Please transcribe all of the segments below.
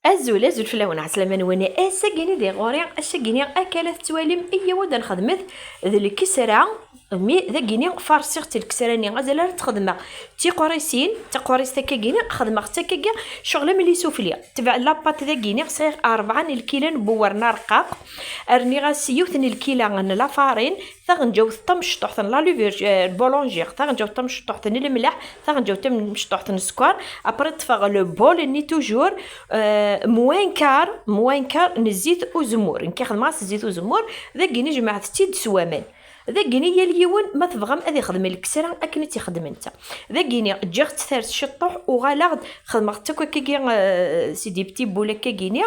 الزول فلاون عسلامة نوانا اساكيني دي غوري اساكيني اكلت تواليم اي ودا نخدمت ذا الكسرة مي ذا كيني فارسيغ الكسراني غازال تخدمها تي قريسين تقريس تاكيني خدمه تاكيا شغله ملي سوفليا تبع لاباط ذا كيني صيغ 4 الكيلان بورنا رقاق ارني غاسيوثني الكيلان لا فارين ثغنجو طمشطوحتن لا لوفيرج البولونجير ثغنجو طمشطوحتن الملح ثغنجو طمشطوحتن السكر ابري تفغ لو بول ني توجور موان كار نزيت وزمور نكي خدمه الزيت وزمور ذا كيني جماعه تيد سوامان ذا كيني يا اليوم ما تبغم ادي خدم الكسرة اكني تخدم انت ذا كيني جيغ تثارت شطوح وغالاغد خدمت تاكو كي سيدي بتي بولا كيني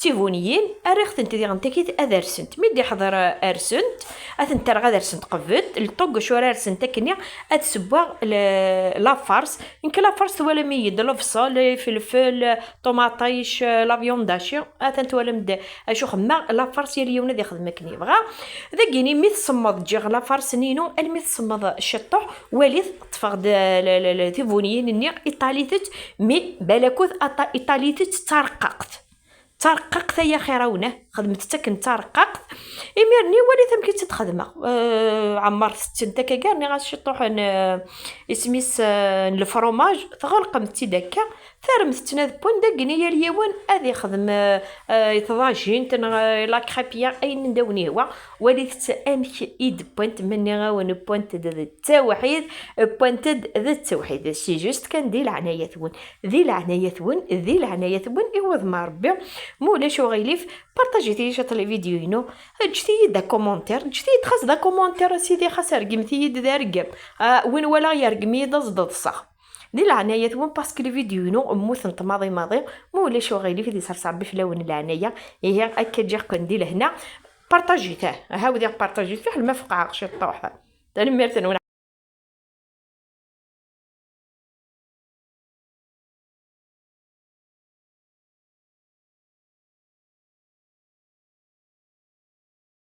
تيفونيين اريخت انت دي غنتكيت ادرسنت ميدي حضر ارسنت اثنت راه غادرسنت قفت الطوق شو ارسنت كنيا اتسبوا لا فارس انك لا فارس ولا ميد الفصل فلفل طوماطيش لا فيونداشي اثنت ولا مد اشو خما لا فارس يا اليوم دي خدمكني بغا ذا كيني مي تصمد جيغ لا فارس نينو المي تصمد الشطوح وليد تفقد تيفونيين ني ايطاليتت مي بلاكوث ايطاليتت ترققت يا خيرونه خدمت تكن ترققت اميرني ولي ثم كي تخدمه عمرت انت كاكارني غاشطوح اسميس الفروماج تغلقمتي داكا ثرمت تناد بوين داكني اليوان ادي خدم يتضاجين تن لا كريبيا اين ندوني هو وليت امك ايد بوينت مني غاون بوينت د التوحيد بوينت د التوحيد سي جوست كان دي العنايه ثون ذي العنايه ثون ايوض ما ربي مولاش وغيليف بارطاجيتي شات لي فيديو جتي دا كومونتير جتي تخاص دا كومونتير سيدي خاص رقمتي دا رقم وين ولا يرقمي ضد صح دي العنايه ثون باسكو لي فيديو موثنت ماضي مولاش وغيليف دي صار صعب فلون العنايه هي اكا جا كندير هنا بارطاجيته هاودي بارطاجيت فيه ما فقع شي طوحه تاني ميرتن